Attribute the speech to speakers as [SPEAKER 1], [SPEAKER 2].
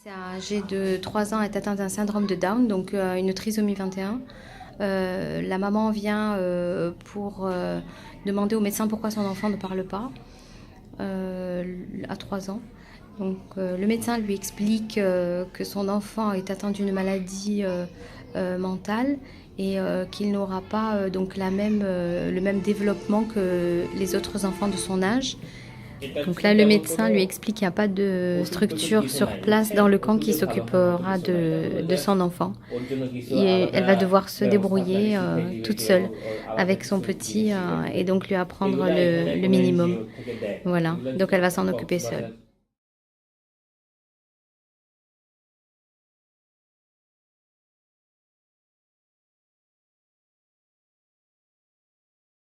[SPEAKER 1] C'est âgée de 3 ans, est atteinte d'un syndrome de Down, donc une trisomie 21. La maman vient pour demander au médecin pourquoi son enfant ne parle pas à 3 ans. Donc le médecin lui explique que son enfant est atteint d'une maladie mentale et qu'il n'aura pas donc le même développement que les autres enfants de son âge. Donc là, le médecin lui explique qu'il n'y a pas de structure sur place dans le camp qui s'occupera de son enfant. Et elle va devoir se débrouiller toute seule avec son petit et donc lui apprendre le minimum. Voilà, donc elle va s'en occuper seule.